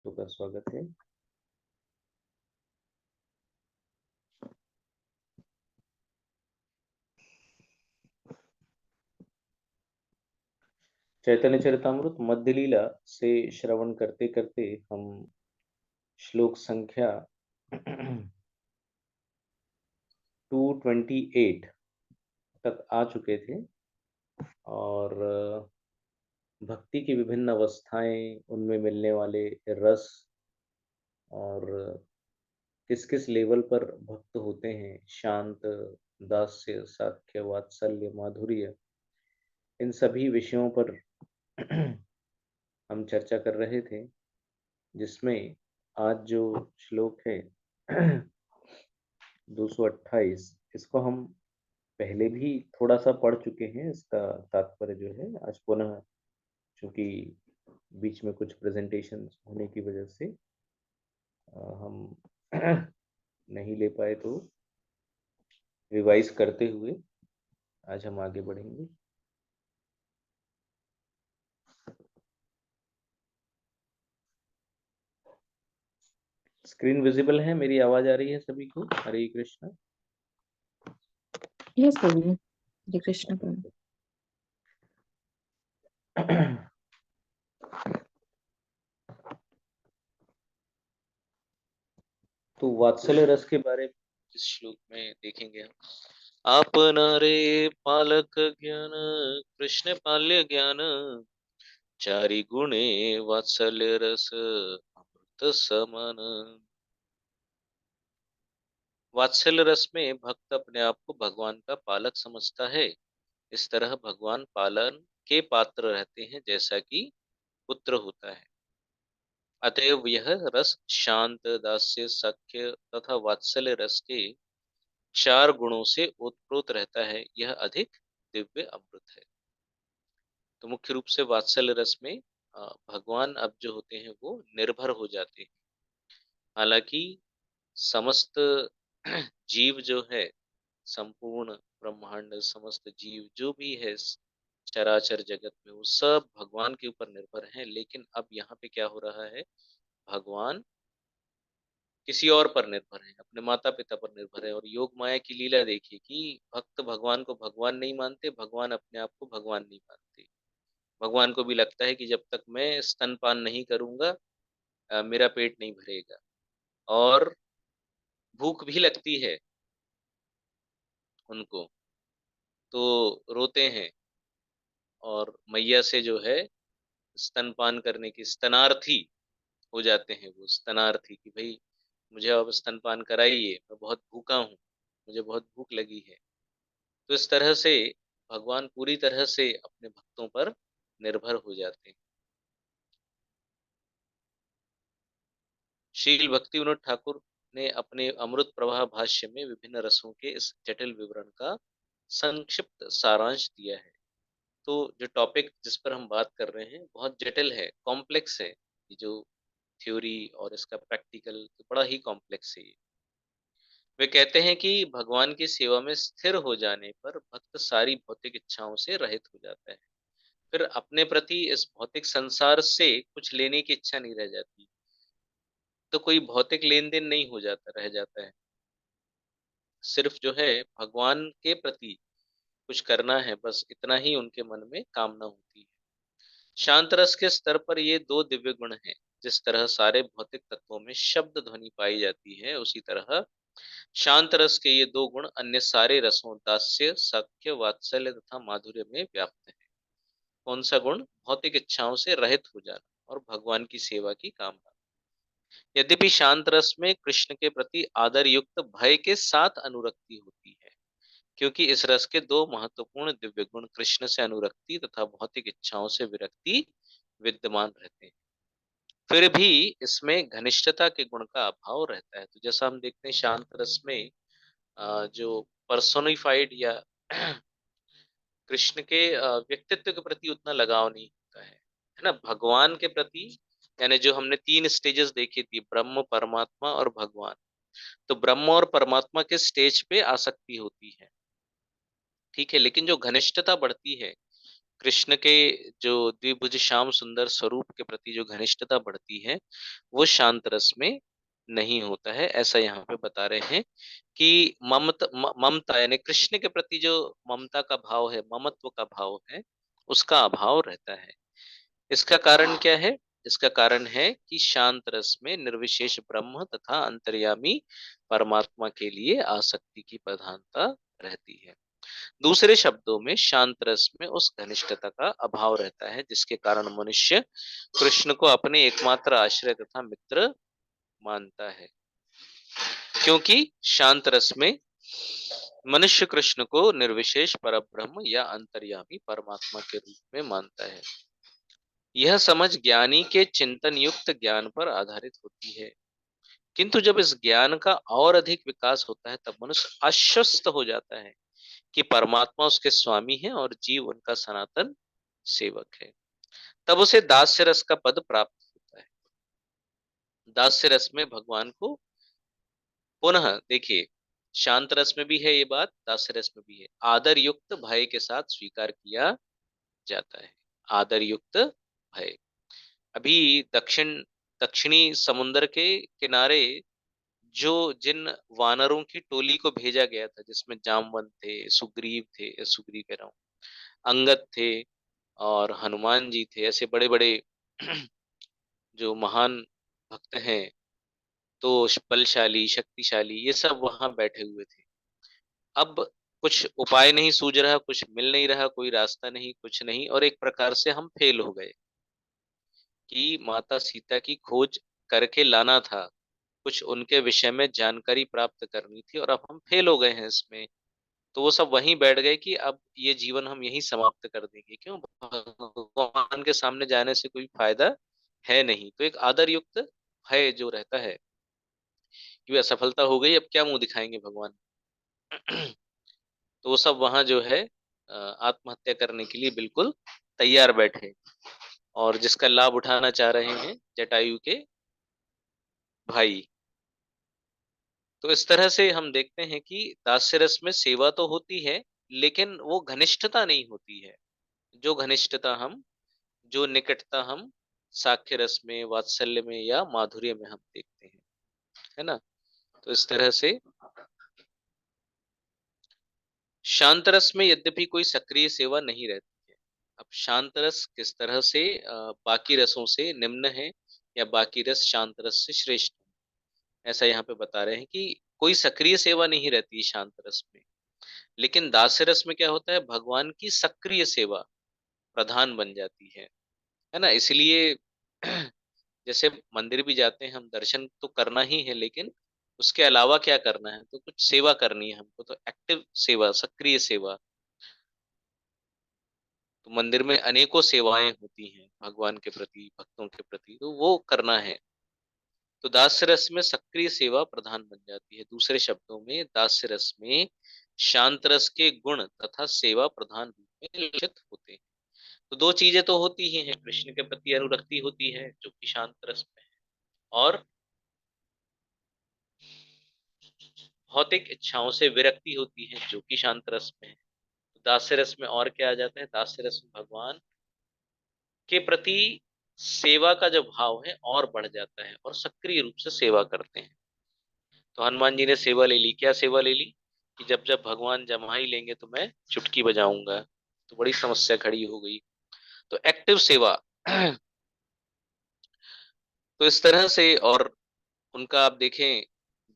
तो का स्वागत है। चैतन्य चरितामृत मध्य लीला से श्रवण करते करते हम श्लोक संख्या 228 तक आ चुके थे और भक्ति की विभिन्न अवस्थाएं, उनमें मिलने वाले रस और किस किस लेवल पर भक्त होते हैं, शांत, दास्य, साख्य, वात्सल्य, माधुर्य, इन सभी विषयों पर हम चर्चा कर रहे थे, जिसमें आज जो श्लोक है 228, इसको हम पहले भी थोड़ा सा पढ़ चुके हैं। इसका तात्पर्य जो है आज पुनः, चूंकि बीच में कुछ प्रेजेंटेशन होने की वजह से हम नहीं ले पाए, तो रिवाइज करते हुए आज हम आगे बढ़ेंगे। स्क्रीन विजिबल है? मेरी आवाज आ रही है सभी को? हरे कृष्णा। यस प्रभु, हरे कृष्ण प्रभु। तो वात्सल्य रस के बारे में इस श्लोक में देखेंगे हम। आपना रे पालक ज्ञान, कृष्ण पाल्य ज्ञान, चारि गुणे वात्सल्य रस अमृत समान। वात्सल्य रस में भक्त अपने आप को भगवान का पालक समझता है। इस तरह भगवान पालन के पात्र रहते हैं, जैसा कि पुत्र होता है। अतएव यह रस शांत, दास्य, सख्य तथा वात्सल्य रस के 4 गुणों से ओतप्रोत रहता है। यह अधिक दिव्य अमृत है। तो मुख्य रूप से वात्सल्य रस में भगवान अब जो होते हैं वो निर्भर हो जाते हैं। हालांकि समस्त जीव जो है, संपूर्ण ब्रह्मांड, समस्त जीव जो भी है इस चराचर जगत में, वो सब भगवान के ऊपर निर्भर हैं। लेकिन अब यहाँ पे क्या हो रहा है, भगवान किसी और पर निर्भर है, अपने माता पिता पर निर्भर है। और योग माया की लीला देखिए कि भक्त भगवान को भगवान नहीं मानते, भगवान अपने आप को भगवान नहीं मानते। भगवान को भी लगता है कि जब तक मैं स्तनपान नहीं करूंगा मेरा पेट नहीं भरेगा। और भूख भी लगती है उनको, तो रोते हैं और मैया से जो है स्तनपान करने की, स्तनार्थी हो जाते हैं वो, स्तनार्थी कि भाई मुझे अब स्तनपान कराइए, मैं बहुत भूखा हूँ, मुझे बहुत भूख लगी है। तो इस तरह से भगवान पूरी तरह से अपने भक्तों पर निर्भर हो जाते हैं। श्रील भक्ति विनोद ठाकुर ने अपने अमृत प्रवाह भाष्य में विभिन्न रसों के इस जटिल विवरण का संक्षिप्त सारांश दिया है। तो जो टॉपिक जिस पर हम बात कर रहे हैं बहुत जटिल है, कॉम्प्लेक्स है। ये जो थ्योरी और इसका प्रैक्टिकल बड़ा ही कॉम्प्लेक्स है। वे कहते हैं कि भगवान की सेवा में स्थिर हो जाने पर भक्त सारी भौतिक इच्छाओं से रहित हो जाता है। फिर अपने प्रति इस भौतिक संसार से कुछ लेने की इच्छा नहीं रह जाती। तो कोई भौतिक लेन देन नहीं हो जाता, रह जाता है। सिर्फ जो है भगवान के प्रति कुछ करना है, बस इतना ही उनके मन में कामना होती है। शांत रस के स्तर पर ये दो दिव्य गुण हैं। जिस तरह सारे भौतिक तत्वों में शब्द ध्वनि पाई जाती है, उसी तरह शांत रस के ये दो गुण अन्य सारे रसों, दास्य, सख्य, वात्सल्य तथा माधुर्य में व्याप्त है। कौन सा गुण? भौतिक इच्छाओं से रहित हो जाना और भगवान की सेवा की कामना। यद्यपि शांत रस में कृष्ण के प्रति आदर युक्त भय के साथ अनुरक्ति होती है, क्योंकि इस रस के दो महत्वपूर्ण दिव्य गुण, कृष्ण से अनुरक्ति तथा भौतिक इच्छाओं से विरक्ति, विद्यमान रहते हैं। फिर भी इसमें घनिष्ठता के गुण का अभाव रहता है। तो जैसा हम देखते हैं शांत रस में जो पर्सोनिफाइड या कृष्ण के व्यक्तित्व के प्रति उतना लगाव नहीं होता है ना, भगवान के प्रति। यानी जो हमने 3 स्टेजेस देखी थी, ब्रह्म, परमात्मा और भगवान। तो ब्रह्म और परमात्मा के स्टेज पे आसक्ति होती है, ठीक है। लेकिन जो घनिष्ठता बढ़ती है कृष्ण के जो द्विभुज श्याम सुंदर स्वरूप के प्रति जो घनिष्ठता बढ़ती है वो शांत रस में नहीं होता है। ऐसा यहाँ पे बता रहे हैं कि ममता यानी कृष्ण के प्रति जो ममता का भाव है, ममत्व का भाव है, उसका अभाव रहता है। इसका कारण क्या है? इसका कारण है कि शांत रस में निर्विशेष ब्रह्म तथा अंतर्यामी परमात्मा के लिए आसक्ति की प्रधानता रहती है। दूसरे शब्दों में शांत रस में उस घनिष्ठता का अभाव रहता है जिसके कारण मनुष्य कृष्ण को अपने एकमात्र आश्रय तथा मित्र मानता है। क्योंकि शांत रस में मनुष्य कृष्ण को निर्विशेष परब्रह्म या अंतर्यामी परमात्मा के रूप में मानता है। यह समझ ज्ञानी के चिंतन युक्त ज्ञान पर आधारित होती है, किंतु जब इस ज्ञान का और अधिक विकास होता है तब मनुष्य आश्वस्त हो जाता है कि परमात्मा उसके स्वामी है और जीव उनका सनातन सेवक है। तब उसे दास्य रस का पद प्राप्त होता है। दास्य रस में भगवान को पुनः देखिए, शांत रस में भी है ये बात, दास्य रस में भी है, आदर युक्त भय के साथ स्वीकार किया जाता है। आदर युक्त भय। अभी दक्षिणी समुद्र के किनारे जो जिन वानरों की टोली को भेजा गया था, जिसमें जामवंत थे, सुग्रीव थे, सुग्रीव कह रहा हूँ, अंगद थे और हनुमान जी थे, ऐसे बड़े बड़े जो महान भक्त हैं, तो बलशाली शक्तिशाली, ये सब वहां बैठे हुए थे। अब कुछ उपाय नहीं सूझ रहा, कुछ मिल नहीं रहा, कोई रास्ता नहीं, कुछ नहीं, और एक प्रकार से हम फेल हो गए कि माता सीता की खोज करके लाना था, कुछ उनके विषय में जानकारी प्राप्त करनी थी, और अब हम फेल हो गए हैं इसमें। तो वो सब वहीं बैठ गए कि अब ये जीवन हम यहीं समाप्त कर देंगे, क्यों, भगवान के सामने जाने से कोई फायदा है नहीं। तो एक आदर युक्त भय जो रहता है कि असफलता हो गई, अब क्या मुंह दिखाएंगे भगवान। तो वो सब वहां जो है आत्महत्या करने के लिए बिल्कुल तैयार बैठे, और जिसका लाभ उठाना चाह रहे हैं जटायु के भाई। तो इस तरह से हम देखते हैं कि दास्य रस में सेवा तो होती है, लेकिन वो घनिष्ठता नहीं होती है। जो घनिष्ठता हम, जो निकटता हम साख्य रस में, वात्सल्य में या माधुर्य में हम देखते हैं, है ना। तो इस तरह से शांत रस में यद्यपि कोई सक्रिय सेवा नहीं रहती है। अब शांत रस किस तरह से बाकी रसों से निम्न है या बाकी रस शांत रस से श्रेष्ठ है, ऐसा यहाँ पे बता रहे हैं कि कोई सक्रिय सेवा नहीं रहती है शांत रस में। लेकिन दास्य रस में क्या होता है, भगवान की सक्रिय सेवा प्रधान बन जाती है ना। इसलिए जैसे मंदिर भी जाते हैं हम, दर्शन तो करना ही है, लेकिन उसके अलावा क्या करना है, तो कुछ सेवा करनी है हमको, तो एक्टिव सेवा, सक्रिय सेवा। तो मंदिर में अनेकों सेवाएं होती हैं भगवान के प्रति, भक्तों के प्रति, तो वो करना है। तो दास्य रस में सक्रिय सेवा प्रधान बन जाती है। दूसरे शब्दों में दास्य रस में शांत रस के गुण तथा सेवा प्रधान रूप में लक्षित होते हैं। तो दो चीजें तो होती ही हैं, कृष्ण के प्रति अनुरक्ति होती है जो कि शांत रस में है, और भौतिक इच्छाओं से विरक्ति होती है जो कि शांत रस में है। तो दास्य रस में और क्या आ जाता है, दास्य रस में भगवान के प्रति सेवा का जो भाव है और बढ़ जाता है, और सक्रिय रूप से सेवा करते हैं। तो हनुमान जी ने सेवा ले ली, क्या सेवा ले ली, कि जब जब भगवान जम्हाई लेंगे तो मैं चुटकी बजाऊंगा। तो बड़ी समस्या खड़ी हो गई। तो एक्टिव सेवा। तो इस तरह से, और उनका आप देखें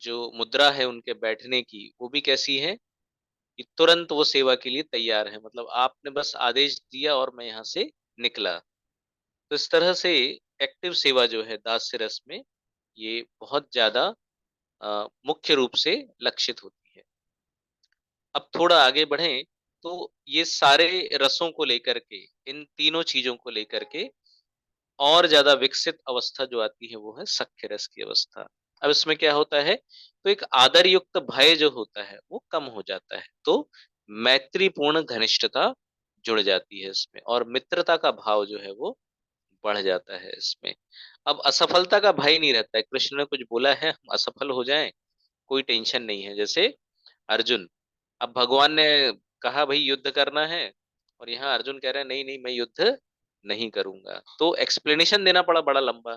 जो मुद्रा है उनके बैठने की, वो भी कैसी है कि तुरंत वो सेवा के लिए तैयार है, मतलब आपने बस आदेश दिया और मैं यहाँ से निकला। तो इस तरह से एक्टिव सेवा जो है दास्य रस में, ये बहुत ज्यादा मुख्य रूप से लक्षित होती है। अब थोड़ा आगे बढ़ें तो ये सारे रसों को लेकर के, इन तीनों चीजों को लेकर के और ज्यादा विकसित अवस्था जो आती है वो है सख्य रस की अवस्था। अब इसमें क्या होता है, तो एक आदर युक्त भय जो होता है वो कम हो जाता है, तो मैत्रीपूर्ण घनिष्ठता जुड़ जाती है इसमें, और मित्रता का भाव जो है वो बढ़ जाता है इसमें। अब असफलता का भय नहीं रहता है, कृष्ण ने कुछ बोला है हम असफल हो जाएं, कोई टेंशन नहीं है। जैसे अर्जुन, अब भगवान ने कहा भाई युद्ध करना है, और यहाँ अर्जुन कह रहे हैं नहीं नहीं मैं युद्ध नहीं करूंगा। तो एक्सप्लेनेशन देना पड़ा बड़ा लंबा,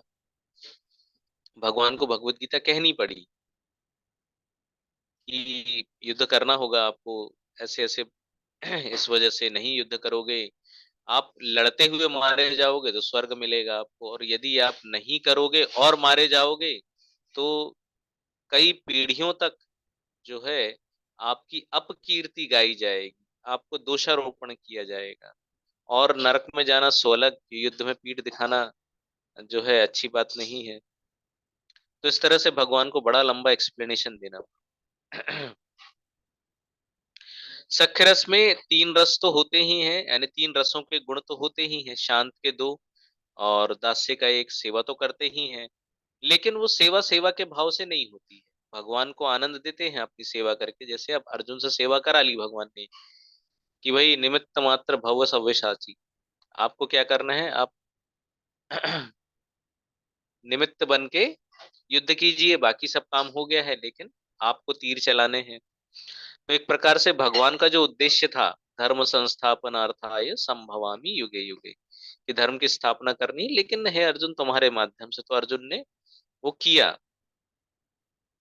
भगवान को भगवत गीता कहनी पड़ी कि युद्ध करना होगा आपको, ऐसे ऐसे इस वजह से नहीं युद्ध करोगे, आप लड़ते हुए मारे जाओगे तो स्वर्ग मिलेगा आपको, और यदि आप नहीं करोगे और मारे जाओगे तो कई पीढ़ियों तक जो है आपकी अपकीर्ति गाई जाएगी, आपको दोषारोपण किया जाएगा, और नरक में जाना स्वलग, युद्ध में पीठ दिखाना जो है अच्छी बात नहीं है। तो इस तरह से भगवान को बड़ा लंबा एक्सप्लेनेशन देना पड़ा। सख्य रस में तीन रस तो होते ही हैं, यानी तीन रसों के गुण तो होते ही हैं, शांत के दो और दास्य का एक, सेवा तो करते ही हैं, लेकिन वो सेवा सेवा के भाव से नहीं होती है। भगवान को आनंद देते हैं अपनी सेवा करके, जैसे अब अर्जुन से सेवा करा ली भगवान ने कि भाई निमित्त मात्र भव सव्यसाची, आपको क्या करना है, आप निमित्त बन के युद्ध कीजिए, बाकी सब काम हो गया है, लेकिन आपको तीर चलाने हैं। तो एक प्रकार से भगवान का जो उद्देश्य था, धर्म संस्थापनार्थाय संभवामि युगे युगे, कि धर्म की स्थापना करनी, लेकिन हे अर्जुन तुम्हारे माध्यम से, तो अर्जुन ने वो किया,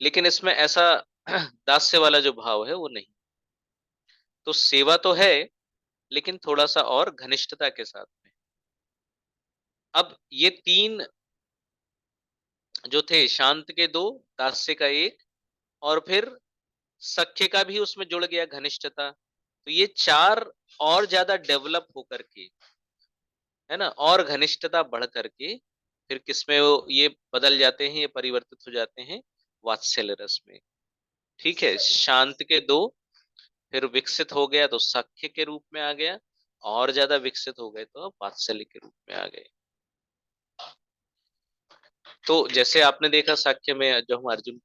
लेकिन इसमें ऐसा दास्य वाला जो भाव है वो नहीं। तो सेवा तो है, लेकिन थोड़ा सा और घनिष्ठता के साथ में। अब ये तीन जो थे, शांत के दो, दास्य का एक, और फिर सख्य का भी उसमें जुड़ गया, घनिष्ठता, तो ये चार और ज्यादा डेवलप होकर के, है ना, और घनिष्ठता बढ़ करके फिर किसमें वो ये बदल जाते हैं, ये परिवर्तित हो जाते हैं वात्सल्य रस में। ठीक है, शांत के दो फिर विकसित हो गया तो सख्य के रूप में आ गया, और ज्यादा विकसित हो गए तो अब वात्सल्य के रूप में आ गए। तो जैसे आपने देखा साक्ष्य में जो हम अर्जुन,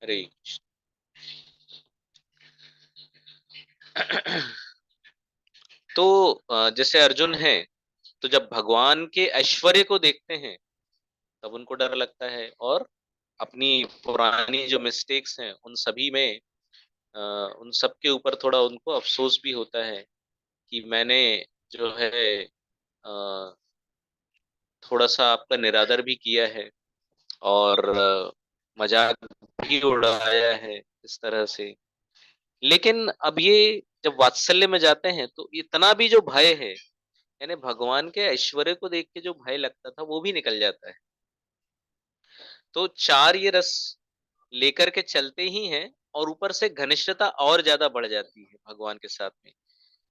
अरे तो जैसे अर्जुन है, तो जब भगवान के ऐश्वर्य को देखते हैं तब उनको डर लगता है, और अपनी पुरानी जो मिस्टेक्स हैं उन सभी में उन सब के ऊपर थोड़ा उनको अफसोस भी होता है कि मैंने जो है थोड़ा सा आपका निरादर भी किया है, और मजाक भी उड़ाया है इस तरह से। लेकिन अब ये जब वात्सल्य में जाते हैं तो इतना भी जो भय है, यानी भगवान के ऐश्वर्य को देख के जो भय लगता था वो भी निकल जाता है। तो चार ये रस लेकर के चलते ही हैं, और ऊपर से घनिष्ठता और ज्यादा बढ़ जाती है भगवान के साथ में।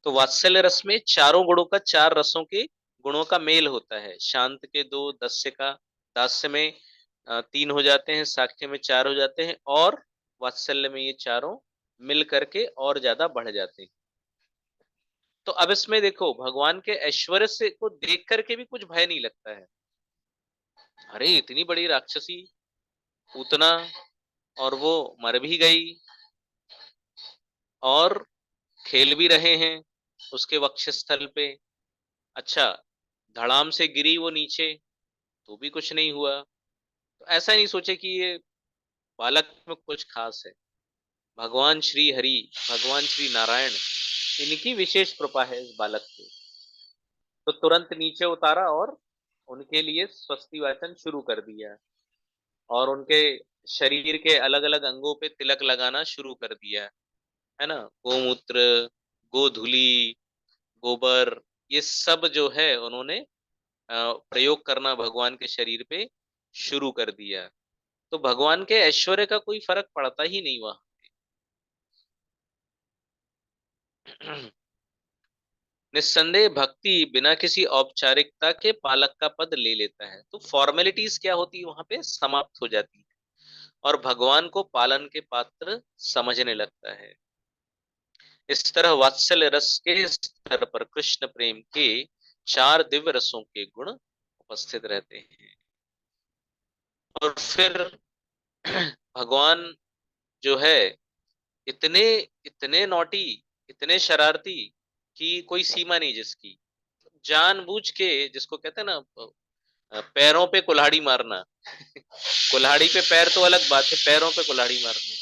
तो वात्सल्य रस में चारों गुणों का, चार रसों के गुणों का मेल होता है, शांत के दो, दस्य का, दास्य में तीन हो जाते हैं, साख्य में चार हो जाते हैं, और वात्सल्य में ये चारों मिल करके और ज्यादा बढ़ जाते हैं। तो अब इसमें देखो, भगवान के ऐश्वर्य से को देख करके भी कुछ भय नहीं लगता है। अरे इतनी बड़ी राक्षसी पूतना, और वो मर भी गई, और खेल भी रहे हैं उसके वक्षस्थल पे। अच्छा, धड़ाम से गिरी वो नीचे तो भी कुछ नहीं हुआ। तो ऐसा नहीं सोचे कि ये बालक में कुछ खास है। भगवान श्री हरि, भगवान श्री नारायण, इनकी विशेष कृपा है इस बालक पे। तो तुरंत नीचे उतारा और उनके लिए स्वस्ति वाचन शुरू कर दिया, और उनके शरीर के अलग अलग अंगों पे तिलक लगाना शुरू कर दिया, है ना, गोमूत्र, गोधूली, गोबर, ये सब जो है उन्होंने प्रयोग करना भगवान के शरीर पे शुरू कर दिया। तो भगवान के ऐश्वर्य का कोई फर्क पड़ता ही नहीं वहां। निस्संदेह भक्ति बिना किसी औपचारिकता के पालक का पद ले लेता है, तो फॉर्मेलिटीज क्या होती है वहां पे समाप्त हो जाती है, और भगवान को पालन के पात्र समझने लगता है। इस तरह वात्सल्य रस के स्तर पर कृष्ण प्रेम के चार दिव्य रसों के गुण उपस्थित रहते हैं। और फिर भगवान जो है इतने इतने नॉटी, इतने शरारती कि कोई सीमा नहीं जिसकी। जानबूझ के, जिसको कहते हैं ना, पैरों पे कुल्हाड़ी मारना। कुल्हाड़ी पे पैर तो अलग बात है, पैरों पे कुल्हाड़ी मारना।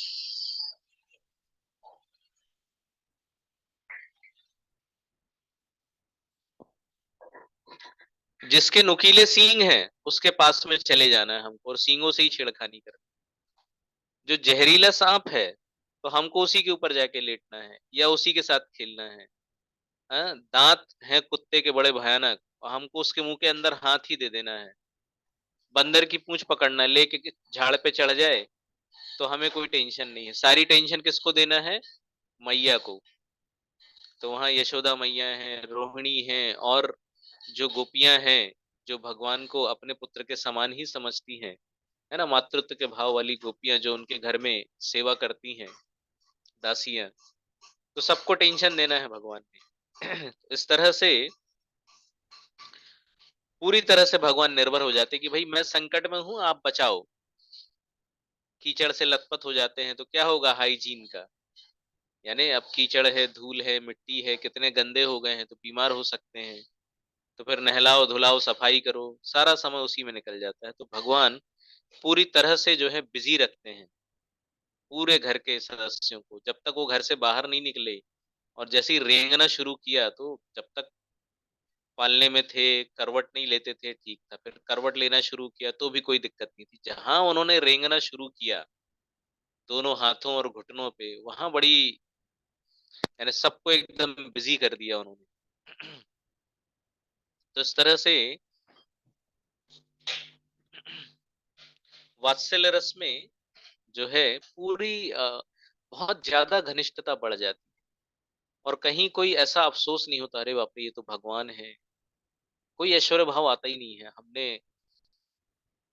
जिसके नुकीले सींग हैं उसके पास में चले जाना है हमको, और सींगों से ही छेड़खानी करनी। जो जहरीला सांप है तो हमको उसी के ऊपर जाके लेटना है या उसी के साथ खेलना है। हाँ? दांत हैं कुत्ते के बड़े भयानक, और हमको उसके मुंह के अंदर हाथ ही दे देना है। बंदर की पूंछ पकड़ना है, लेके झाड़ पे चढ़ जाए तो हमें कोई टेंशन नहीं है। सारी टेंशन किसको देना है? मैया को। तो वहां यशोदा मैया हैं, रोहिणी हैं, और जो गोपियां हैं, जो भगवान को अपने पुत्र के समान ही समझती हैं, है ना, मातृत्व के भाव वाली गोपियां जो उनके घर में सेवा करती हैं, दासियां, तो सबको टेंशन देना है भगवान ने। इस तरह से पूरी तरह से भगवान निर्भर हो जाते कि भाई मैं संकट में हूं, आप बचाओ। कीचड़ से लथपथ हो जाते हैं तो क्या होगा हाइजीन का? यानी अब कीचड़ है, धूल है, मिट्टी है, कितने गंदे हो गए हैं तो बीमार हो सकते हैं। तो फिर नहलाओ धुलाओ सफाई करो, सारा समय उसी में निकल जाता है। तो भगवान पूरी तरह से जो है बिजी रखते हैं पूरे घर के सदस्यों को, जब तक वो घर से बाहर नहीं निकले। और जैसे ही रेंगना शुरू किया तो जब तक पालने में थे, करवट नहीं लेते थे, ठीक था। फिर करवट लेना शुरू किया तो भी कोई दिक्कत नहीं थी। जहां उन्होंने रेंगना शुरू किया दोनों हाथों और घुटनों पे, वहां बड़ी, यानी सबको एकदम बिजी कर दिया उन्होंने। तो इस तरह से वात्सल्य रस में जो है पूरी बहुत ज्यादा घनिष्ठता बढ़ जाती है। और कहीं कोई ऐसा अफसोस नहीं होता, अरे बाप रे ये तो भगवान है। कोई ऐश्वर्य भाव आता ही नहीं है। हमने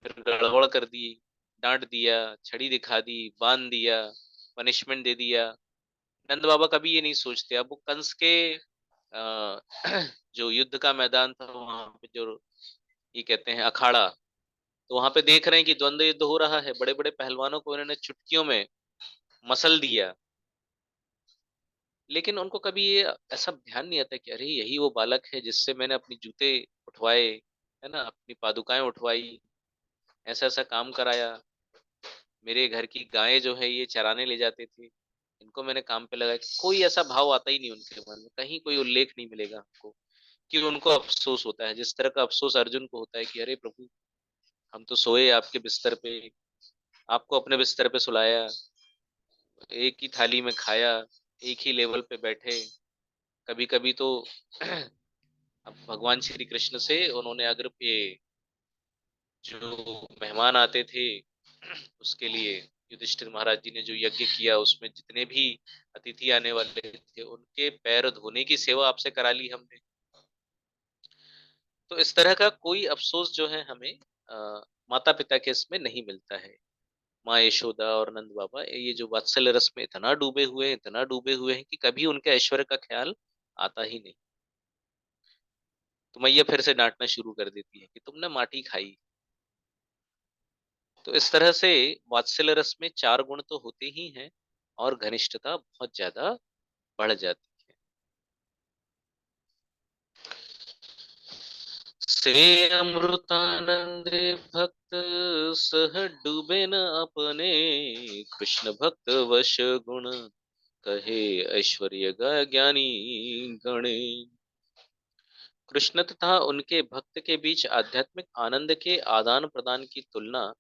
फिर गड़बड़ कर दी, डांट दिया, छड़ी दिखा दी, बांध दिया, पनिशमेंट दे दिया। नंद बाबा कभी ये नहीं सोचते। अब वो कंस के जो युद्ध का मैदान था वहां पे, जो ये कहते हैं अखाड़ा, तो वहां पे देख रहे हैं कि द्वंद्व युद्ध हो रहा है। बड़े बड़े पहलवानों को इन्होंने चुटकियों में मसल दिया, लेकिन उनको कभी ये ऐसा ध्यान नहीं आता कि अरे यही वो बालक है जिससे मैंने अपने जूते उठवाए, है ना, अपनी पादुकाएं उठवाई, ऐसा ऐसा काम कराया। मेरे घर की गायें जो है ये चराने ले जाते थे, इनको मैंने काम पे लगाया। कोई ऐसा भाव आता ही नहीं उनके मन में, कहीं कोई उल्लेख नहीं मिलेगा हमको कि उनको अफसोस होता है। जिस तरह का अफसोस अर्जुन को होता है कि अरे प्रभु, हम तो सोए आपके बिस्तर पे, आपको अपने बिस्तर पे सुलाया, एक ही थाली में खाया, एक ही लेवल पे बैठे। कभी कभी तो अब भगवान श्री कृष्ण से उन्होंने अगर ये जो मेहमान आते थे उसके लिए युधिष्ठिर महाराज जी ने जो यज्ञ किया, उसमें जितने भी अतिथि आने वाले थे उनके पैर धोने की सेवा आपसे करा ली हमने। तो इस तरह का कोई अफसोस जो है हमें माता पिता के इसमें नहीं मिलता है। माँ यशोदा और नंद बाबा ये जो वात्सल्य रस में इतना डूबे हुए हैं, इतना डूबे हुए हैं कि कभी उनके ऐश्वर्य का ख्याल आता ही नहीं। तो मैया फिर से डांटना शुरू कर देती है कि तुमने माटी खाई। तो इस तरह से वात्सल्य रस में चार गुण तो होते ही हैं, और घनिष्ठता बहुत ज्यादा बढ़ जाती है। से अमृतानंदे भक्त सह डूबे न अपने, कृष्ण भक्त वश गुण कहे ऐश्वर्य ज्ञानी गणे। कृष्ण तथा उनके भक्त के बीच आध्यात्मिक आनंद के आदान प्रदान की तुलना,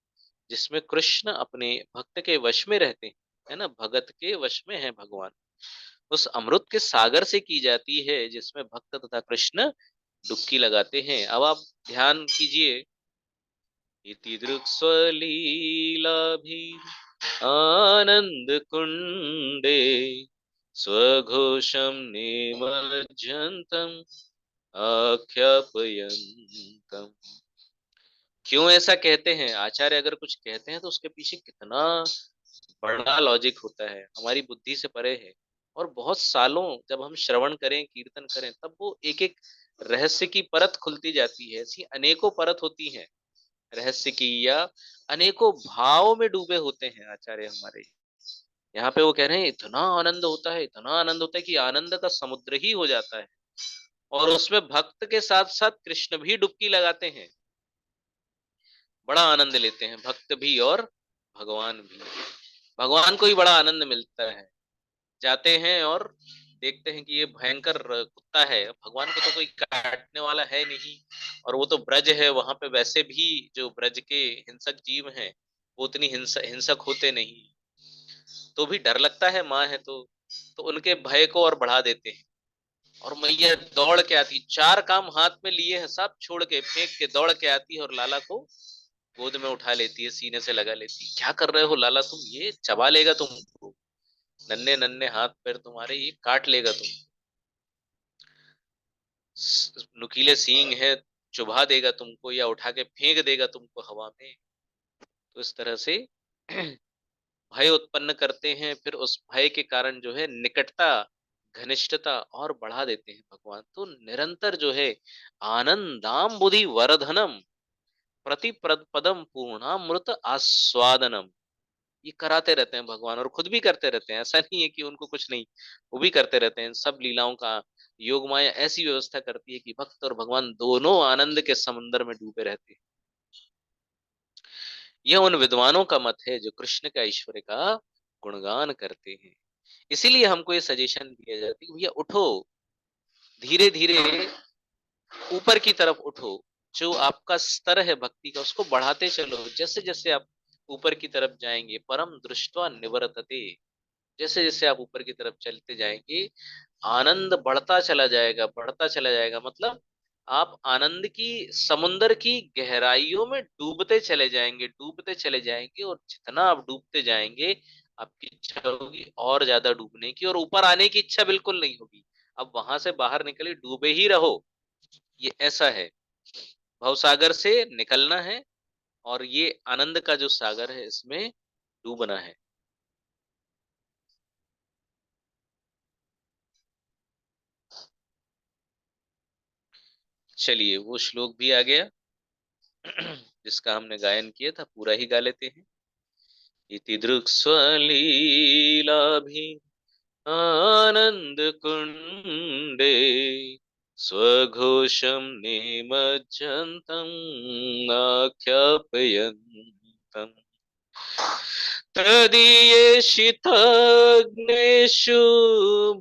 जिसमें कृष्ण अपने भक्त के वश में रहते हैं, है ना, भगत के वश में है भगवान, उस अमृत के सागर से की जाती है जिसमें भक्त तथा कृष्ण डुबकी लगाते हैं। अब आप ध्यान कीजिए, इति दृक् स्वलीलाभि आनंद कुंडे स्वघोषम निमज्जन्तम् आख्यापयन्तम्। क्यों ऐसा कहते हैं? आचार्य अगर कुछ कहते हैं तो उसके पीछे कितना बड़ा लॉजिक होता है, हमारी बुद्धि से परे है। और बहुत सालों जब हम श्रवण करें, कीर्तन करें, तब वो एक एक रहस्य की परत खुलती जाती है। ऐसी अनेकों परत होती हैं रहस्य की, या अनेकों भाव में डूबे होते हैं आचार्य हमारे। यहाँ पे वो कह रहे हैं इतना आनंद होता है, इतना आनंद होता है कि आनंद का समुद्र ही हो जाता है। और उसमें भक्त के साथ साथ कृष्ण भी डुबकी लगाते हैं, बड़ा आनंद लेते हैं भक्त भी और भगवान भी। भगवान को ही बड़ा आनंद मिलता है। जाते हैं और देखते हैं कि ये भयंकर कुत्ता है, भगवान को तो कोई काटने वाला है नहीं, और वो तो ब्रज है, वहां पे वैसे भी जो ब्रज के हिंसक जीव हैं वो उतनी हिंसक होते नहीं, तो भी डर लगता है, माँ है तो उनके भय को और बढ़ा देते हैं। और मैया दौड़ के आती, चार काम हाथ में लिए हैं, सब छोड़ के फेंक के दौड़ के आती है और लाला को गोद में उठा लेती है, सीने से लगा लेती है। क्या कर रहे हो लाला तुम, ये चबा लेगा तुमको, नन्हे नन्हे हाथ पैर तुम्हारे, ये काट लेगा तुम, नुकीले सींग है, चुभा देगा तुमको या उठा के फेंक देगा तुमको हवा में। तो इस तरह से भय उत्पन्न करते हैं, फिर उस भय के कारण जो है निकटता, घनिष्ठता और बढ़ा देते हैं भगवान। तो निरंतर जो है आनंदाम बुद्धि वरधनम प्रति पदम पूर्णामृत आस्वादनम, ये कराते रहते हैं भगवान, और खुद भी करते रहते हैं। ऐसा नहीं है कि उनको कुछ नहीं, वो भी करते रहते हैं। सब लीलाओं का योग माया ऐसी व्यवस्था करती है कि भक्त और भगवान दोनों आनंद के समंदर में डूबे रहते हैं। यह उन विद्वानों का मत है जो कृष्ण का ऐश्वर्य का गुणगान करते हैं। इसीलिए हमको ये सजेशन दिया जाता है कि भैया उठो, धीरे धीरे ऊपर की तरफ उठो, जो आपका स्तर है भक्ति का उसको बढ़ाते चलो। जैसे जैसे आप ऊपर की तरफ जाएंगे, परम दृष्टवा निवर्तते, जैसे जैसे आप ऊपर की तरफ चलते जाएंगे आनंद बढ़ता चला जाएगा, बढ़ता चला जाएगा। मतलब आप आनंद की समुन्दर की गहराइयों में डूबते चले जाएंगे, डूबते चले जाएंगे, और जितना आप डूबते जाएंगे आपकी इच्छा होगी और ज्यादा डूबने की, और ऊपर आने की इच्छा बिल्कुल नहीं होगी। अब वहां से बाहर निकले, डूबे ही रहो, ये ऐसा है। भवसागर से निकलना है, और ये आनंद का जो सागर है इसमें डूबना है। चलिए वो श्लोक भी आ गया जिसका हमने गायन किया था, पूरा ही गा लेते हैं। इति दृक्स्वलीलाभि आनंद कुंडे स्वघोषं निमज्जन्तम् आख्यापयन्तम् तदीयेषितग्नेषु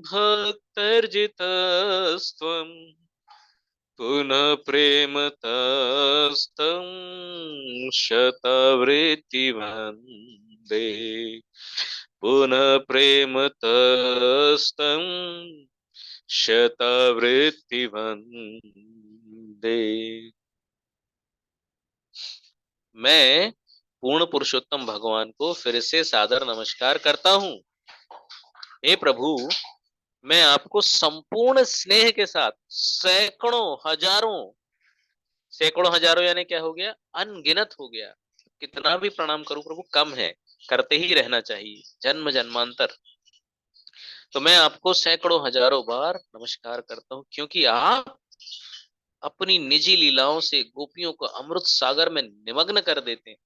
भक्तर्जितस्त्वम् पुनः प्रेमतस्तं शतवृत्तिवन्दे, पुनः प्रेमतस्तं शतवृत्तिवन्दे। मैं पूर्ण पुरुषोत्तम भगवान को फिर से सादर नमस्कार करता हूँ। हे प्रभु, मैं आपको संपूर्ण स्नेह के साथ सैकड़ों हजारों, सैकड़ों हजारों यानी क्या हो गया, अनगिनत हो गया, कितना भी प्रणाम करूं प्रभु कम है, करते ही रहना चाहिए जन्म जन्मांतर। तो मैं आपको सैकड़ों हजारों बार नमस्कार करता हूं, क्योंकि आप अपनी निजी लीलाओं से गोपियों को अमृत सागर में निमग्न कर देते हैं,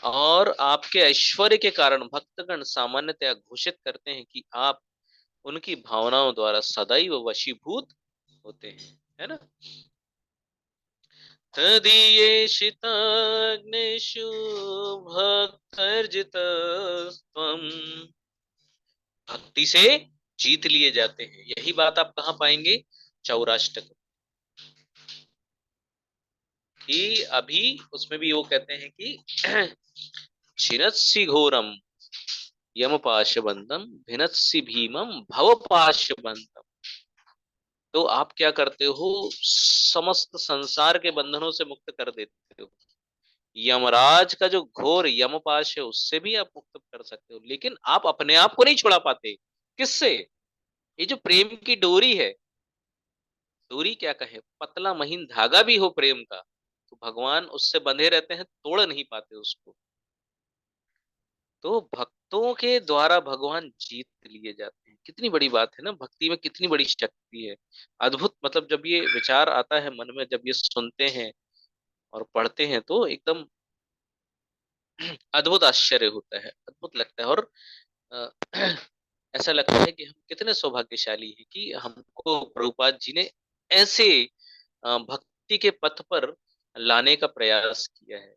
और आपके ऐश्वर्य के कारण भक्तगण सामान्यतया घोषित करते हैं कि आप उनकी भावनाओं द्वारा सदैव वशीभूत होते हैं, है ना। तदीयेषिताग्नेषु भक्तर्जितस्त्वम्, भक्ति से जीत लिए जाते हैं। यही बात आप कहाँ पाएंगे, चौराष्टक, कि अभी उसमें भी वो कहते हैं कि छिनत्सि घोरम यमपाशबंधम भिनत्सि भीमम भवपाशबंधम। तो आप क्या करते हो, समस्त संसार के बंधनों से मुक्त कर देते हो। यमराज का जो घोर यमपाश है उससे भी आप मुक्त कर सकते हो, लेकिन आप अपने आप को नहीं छुड़ा पाते। किससे, ये जो प्रेम की डोरी है, डोरी क्या कहे, पतला महीन धागा भी हो प्रेम का, तो भगवान उससे बंधे रहते हैं, तोड़ नहीं पाते उसको। तो भक्तों के द्वारा भगवान जीत लिए जाते हैं। कितनी बड़ी बात है ना, भक्ति में कितनी बड़ी शक्ति है, अद्भुत। मतलब जब ये विचार आता है मन में, जब ये सुनते हैं और पढ़ते हैं, तो एकदम अद्भुत आश्चर्य होता है, अद्भुत लगता है। और अ, ऐसा लगता है कि हम कितने सौभाग्यशाली हैं कि हमको प्रभुपाद जी ने ऐसे भक्ति के पथ पर लाने का प्रयास किया है।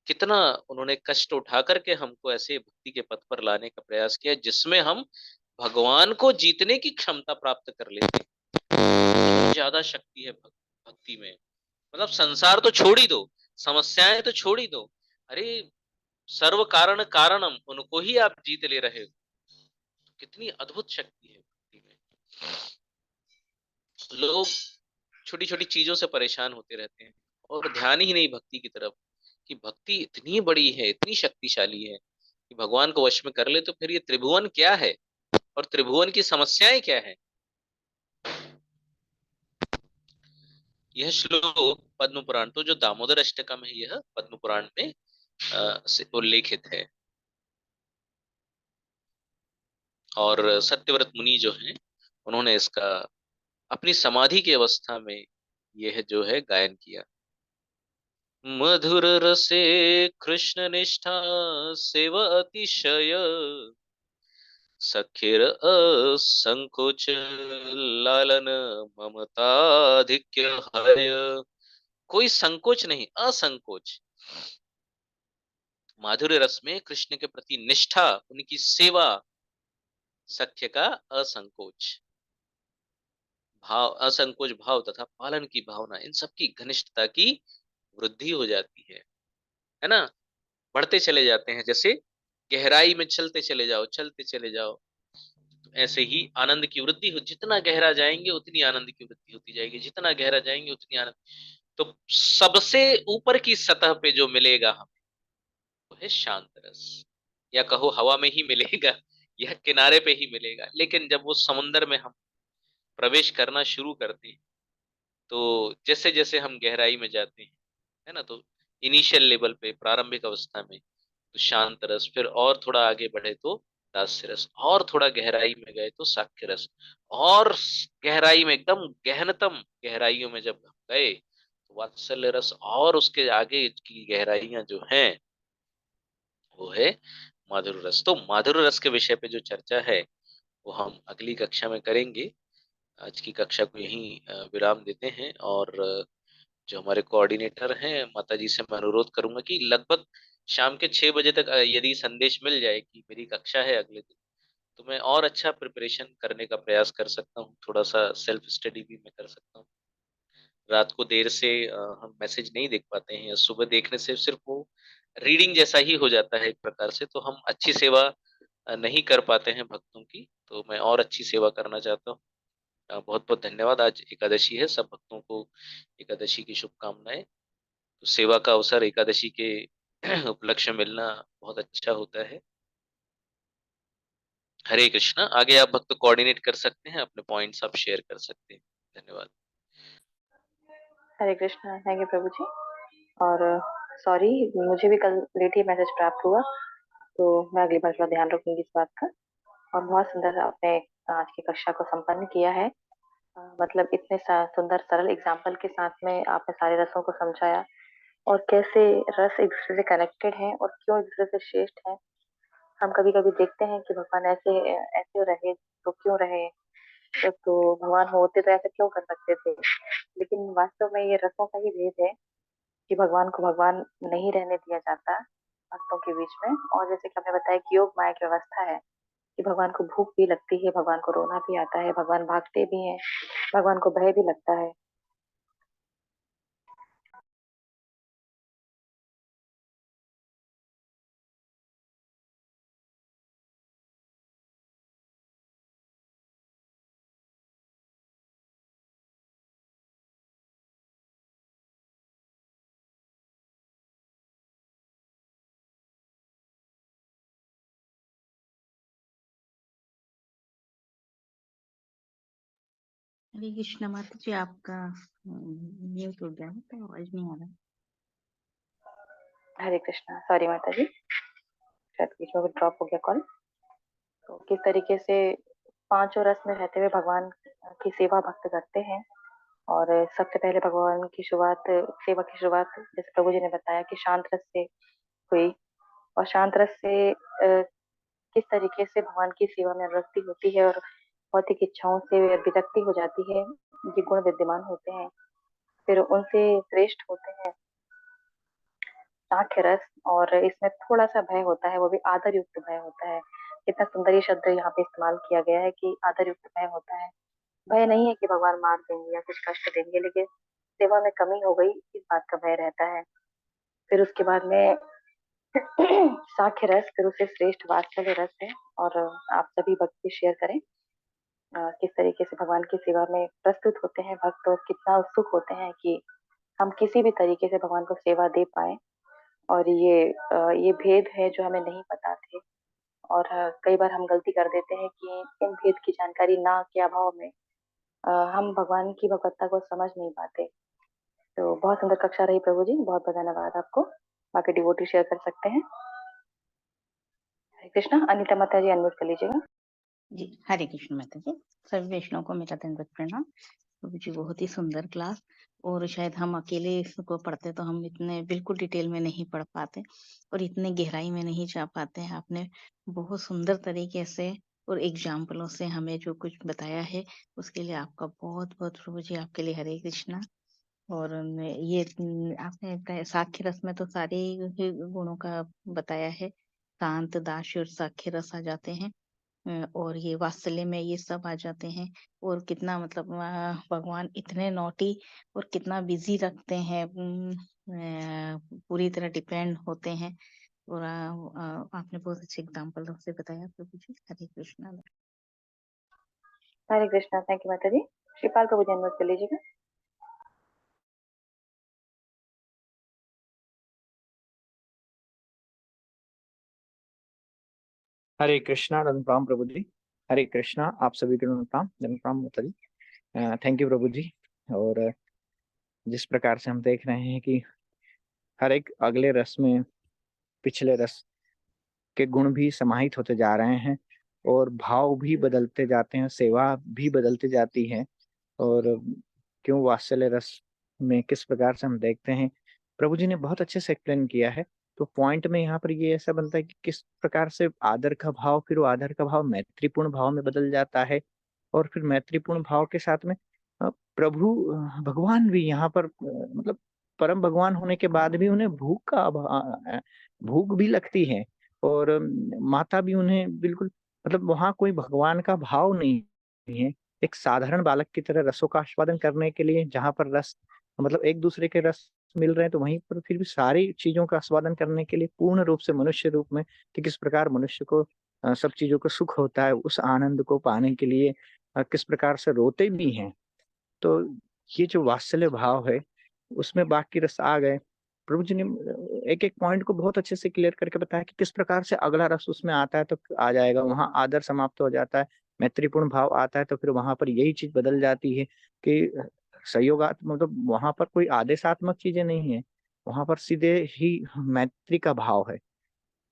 कितना उन्होंने कष्ट उठा करके हमको ऐसे भक्ति के पथ पर लाने का प्रयास किया जिसमें हम भगवान को जीतने की क्षमता प्राप्त कर लेते हैं। इतनी ज्यादा शक्ति है भक्ति में। मतलब संसार तो छोड़ ही दो, समस्याएं तो छोड़ ही दो, अरे सर्व कारण कारणम उनको ही आप जीत ले रहे हो। कितनी अद्भुत शक्ति है भक्ति में। लोग छोटी छोटी चीजों से परेशान होते रहते हैं और ध्यान ही नहीं भक्ति की तरफ, कि भक्ति इतनी बड़ी है, इतनी शक्तिशाली है कि भगवान को वश में कर ले तो फिर ये त्रिभुवन क्या है और त्रिभुवन की समस्याएं क्या है। यह श्लोक पद्म पुराण, तो जो दामोदर अष्टकम है यह पद्म पुराण में से उल्लेखित है। और सत्यव्रत मुनि जो हैं उन्होंने इसका अपनी समाधि की अवस्था में यह जो है गायन किया। मधुर रसे कृष्ण निष्ठा सेव अतिशय, सखीर असंकोच लालन ममताधिक्य हय। कोई संकोच नहीं, असंकोच माधुर्य रस में कृष्ण के प्रति निष्ठा, उनकी सेवा, सख्य का असंकोच भाव, असंकोच भाव तथा पालन की भावना, इन सब की घनिष्ठता की वृद्धि हो जाती है ना। बढ़ते चले जाते हैं, जैसे गहराई में चलते चले जाओ, चलते चले जाओ, तो ऐसे ही आनंद की वृद्धि हो, जितना गहरा जाएंगे उतनी आनंद की वृद्धि होती जाएगी, जितना गहरा जाएंगे उतनी आनंद। तो सबसे ऊपर की सतह पे जो मिलेगा हमें वो है शांत रस, या कहो हवा में ही मिलेगा या किनारे पे ही मिलेगा, लेकिन जब वो समुंदर में हम प्रवेश करना शुरू करते हैं तो जैसे जैसे हम गहराई में जाते हैं, है ना, तो इनिशियल लेवल पे, प्रारंभिक अवस्था में तो शांत रस, फिर और थोड़ा आगे बढ़े तो दास्य रस, और थोड़ा गहराई में गए तो साक्ष्य रस, और गहराई में एकदम गहनतम गहराइयों में जब हम गए तो वात्सल्य रस, और उसके आगे की गहराइयां जो हैं वो है माधुर रस। तो माधुर रस के विषय पे जो चर्चा है वो हम अगली कक्षा में करेंगे। आज की कक्षा को यहीं विराम देते हैं। और जो हमारे कोऑर्डिनेटर हैं माता जी से मैं अनुरोध करूंगा कि लगभग शाम के 6 बजे तक यदि संदेश मिल जाए कि मेरी कक्षा है अगले दिन, तो मैं और अच्छा प्रिपरेशन करने का प्रयास कर सकता हूँ, थोड़ा सा सेल्फ स्टडी भी मैं कर सकता हूँ। रात को देर से हम मैसेज नहीं देख पाते हैं, या सुबह देखने से सिर्फ वो रीडिंग जैसा ही हो जाता है एक प्रकार से, तो हम अच्छी सेवा नहीं कर पाते हैं भक्तों की। तो मैं और अच्छी सेवा करना चाहता हूँ। बहुत बहुत धन्यवाद। आज एकादशी है, सब भक्तों को एकादशी की शुभकामनाएं। तो सेवा का अवसर एकादशी के उपलक्ष्य में मिलना बहुत अच्छा होता है। हरे कृष्णा। आगे आप भक्त कोऑर्डिनेट कर सकते हैं, अपने पॉइंट्स आप शेयर कर सकते हैं। धन्यवाद। हरे कृष्णा। थैंक यू प्रभु जी। और सॉरी, मुझे भी कल लेट ही मैसेज प्राप्त हुआ, तो मैं अगली बार थोड़ा ध्यान रखूंगी इस बात का। और बहुत सुंदर आपने आज की कक्षा को संपन्न किया है। मतलब इतने सुंदर सरल एग्जाम्पल के साथ में आपने सारे रसों को समझाया, और कैसे रस एक दूसरे से कनेक्टेड हैं और क्यों एक दूसरे से श्रेष्ठ हैं। हम कभी कभी देखते हैं कि भगवान ऐसे ऐसे रहे तो क्यों रहे, तो भगवान होते तो ऐसा क्यों कर सकते थे। लेकिन वास्तव में ये रसों का ही भेद है कि भगवान को भगवान नहीं रहने दिया जाता भक्तों के बीच में। और जैसे कि आपने बताया कि योग माया की व्यवस्था है कि भगवान को भूख भी लगती है, भगवान को रोना भी आता है, भगवान भागते भी हैं, भगवान को भय भी लगता है। हरे कृष्णा माता जी, आपका म्यूट हो गया है तो आवाज नहीं आ रहा। हरे कृष्णा। सॉरी माता जी, शायद बीच में ड्रॉप हो गया कॉल। तो किस तरीके से पांचों रस में रहते हुए भगवान की सेवा भक्त करते हैं। और सबसे पहले भगवान की शुरुआत, सेवा की शुरुआत जैसे प्रभु जी ने बताया कि शांत रस से हुई। और शांत रस से किस तरीके से भगवान की सेवा में अनुरक्ति होती है और भौतिक इच्छाओं से विरक्ति हो जाती है, ये गुण विद्यमान होते हैं। फिर उनसे श्रेष्ठ होते हैं साक्ष्य रस, और इसमें थोड़ा सा भय होता है, वो भी आदर युक्त भय होता है। कितना सुंदर ये शब्द यहाँ पे इस्तेमाल किया गया है कि आदर युक्त भय होता है। भय नहीं है कि भगवान मार देंगे या कुछ कष्ट देंगे, लेकिन सेवा में कमी हो गई इस बात का भय रहता है। फिर उसके बाद में साक्ष्य रस, फिर उससे श्रेष्ठ वात्सल्य रस है। और आप सभी भक्ति शेयर करें किस तरीके से भगवान की सेवा में प्रस्तुत होते हैं भक्त, और कितना उत्सुक होते हैं कि हम किसी भी तरीके से भगवान को सेवा दे पाए। और ये भेद है जो हमें नहीं पता थे, और कई बार हम गलती कर देते हैं कि इन भेद की जानकारी ना के अभाव में हम भगवान की भगवत्ता को समझ नहीं पाते। तो बहुत सुंदर कक्षा रही प्रभु जी, बहुत बहुत धन्यवाद आपको। बाकी डिवोटी शेयर कर सकते हैं। हरे कृष्णा। अनिता माता जी अनम्यूट कर लीजिएगा। जी, हरे कृष्ण माता जी। सभी वैष्णव को मेरा दंडवत प्रणाम। प्रभु जी बहुत ही सुंदर क्लास, और शायद हम अकेले इसको पढ़ते तो हम इतने बिल्कुल डिटेल में नहीं पढ़ पाते और इतने गहराई में नहीं जा पाते हैं। आपने बहुत सुंदर तरीके से और एग्जाम्पलों से हमें जो कुछ बताया है, उसके लिए आपका बहुत बहुत प्रभु जी, आपके लिए हरे कृष्णा। और ये आपने बताया साक्ष्य रस में तो सारे ही गुणों का बताया है। शांत, दास और साक्ष्य रस आ जाते हैं, और ये वात्सल्य में ये सब आ जाते हैं। और कितना मतलब भगवान इतने नॉटी और कितना बिजी रखते हैं, पूरी तरह डिपेंड होते हैं। और आपने बहुत अच्छे एग्जाम्पल से बताया प्रभु जी। हरे कृष्णा। हरे कृष्णा। थैंक यू माता जी। श्रीपाल प्रभु जी अनम्यूट कर लीजिएगा। हरे कृष्णा। धन्यवाद प्रभु जी। हरे कृष्णा। आप सभी को धन्यवाद माता जी। थैंक यू प्रभु जी। और जिस प्रकार से हम देख रहे हैं कि हर एक अगले रस में पिछले रस के गुण भी समाहित होते जा रहे हैं, और भाव भी बदलते जाते हैं, सेवा भी बदलती जाती है। और क्यों वात्सल्य रस में किस प्रकार से हम देखते हैं, प्रभु जी ने बहुत अच्छे से एक्सप्लेन किया है। तो पॉइंट में यहाँ पर ये ऐसा बनता है कि किस प्रकार से आदर का भाव, फिर वो आदर का भाव मैत्रीपूर्ण भाव में बदल जाता है, और फिर मैत्रीपूर्ण भाव के साथ में प्रभु भगवान भी यहाँ पर मतलब परम भगवान होने के बाद भी उन्हें भूख भी लगती है, और माता भी उन्हें बिल्कुल मतलब वहां कोई भगवान का भाव नहीं है। एक साधारण बालक की तरह रसों का आस्वादन करने के लिए, जहां पर रस मतलब एक दूसरे के रस मिल रहे हैं, तो वहीं पर फिर भी सारी चीजों का आस्वादन करने के लिए पूर्ण रूप से मनुष्य रूप में, कि किस प्रकार मनुष्य को सब चीजों का सुख होता है, उस आनंद को पाने के लिए किस प्रकार से रोते भी हैं। तो ये जो वात्सल्य भाव है, उसमें बाकी रस आ गए। प्रभु जी ने एक एक पॉइंट को बहुत अच्छे से क्लियर करके बताया कि किस प्रकार से अगला रस उसमें आता है तो आ जाएगा, वहां आदर समाप्त हो जाता है, मैत्रीपूर्ण भाव आता है, तो फिर वहां पर यही चीज बदल जाती है कि सहयोगात्मक, मतलब वहां पर कोई आदेशात्मक चीजें नहीं है, वहां पर सीधे ही मैत्री का भाव है।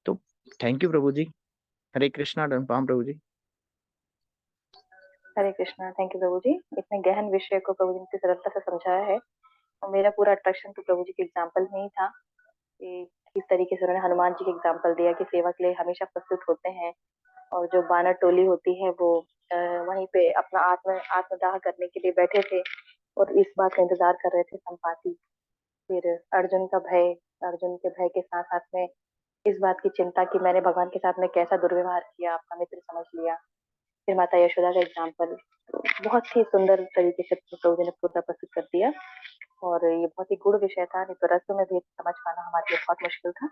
तो थैंक यू प्रभु जी। हरे कृष्णा। धन्यवाद प्रभु जी। हरे कृष्णा। थैंक यू प्रभु जी। इतने गहन विषय को प्रभु जी ने इतनी सरलता से समझाया है, और मेरा पूरा अट्रैक्शन तो प्रभु जी के एग्जाम्पल में ही था कि किस तरीके से उन्होंने हनुमान जी के एग्जाम्पल दिया कि सेवा के लिए हमेशा प्रस्तुत होते हैं, और जो बानर टोली होती है वो वहीं पे अपना आत्मदाह करने के लिए बैठे थे, और इस बात का इंतजार कर रहे थे संपाति। फिर अर्जुन का भय, अर्जुन के भय के साथ साथ में इस बात की चिंता कि मैंने भगवान के साथ में कैसा दुर्व्यवहार किया, आपका मित्र समझ लिया। फिर माता यशोदा का एग्जाम्पल बहुत ही सुंदर तरीके से प्रभु जी ने पूरा प्रस्तुत कर दिया, और ये बहुत ही गुड़ विषय था, नहीं तो रसों में भेद समझ पाना हमारे लिए बहुत मुश्किल था।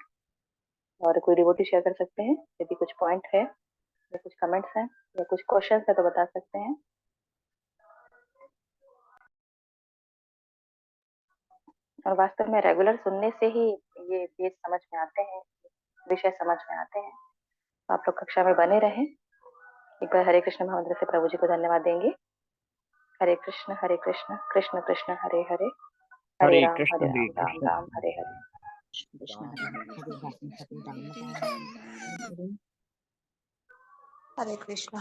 और कोई डिवोटी शेयर कर सकते हैं यदि कुछ पॉइंट है या कुछ कमेंट्स हैं या कुछ क्वेश्चन है तो बता सकते हैं। और वास्तव में रेगुलर सुनने से ही ये भेद समझ में आते हैं, विषय समझ में आते हैं। तो आप लोग कक्षा में बने रहें। एक बार हरे कृष्ण महामंत्र से प्रभु जी को धन्यवाद देंगे। हरे कृष्ण कृष्ण कृष्ण हरे हरे, हरे हरे राम कृष्ण। हरे राम कृष्ण। राम हरे हरे। कृष्ण हरे हरे, हरे राम हरे राम, हरे कृष्ण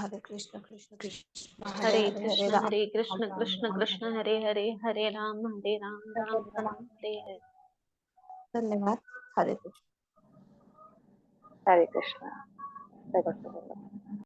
कृष्ण कृष्ण हरे हरे कृष्ण राम हरे कृष्ण राम कृष्ण राम कृष्ण हरे हरे, हरे राम राम राम हरे हरे। धन्यवाद। हरे कृष्ण। हरे कृष्ण। जय गॉड।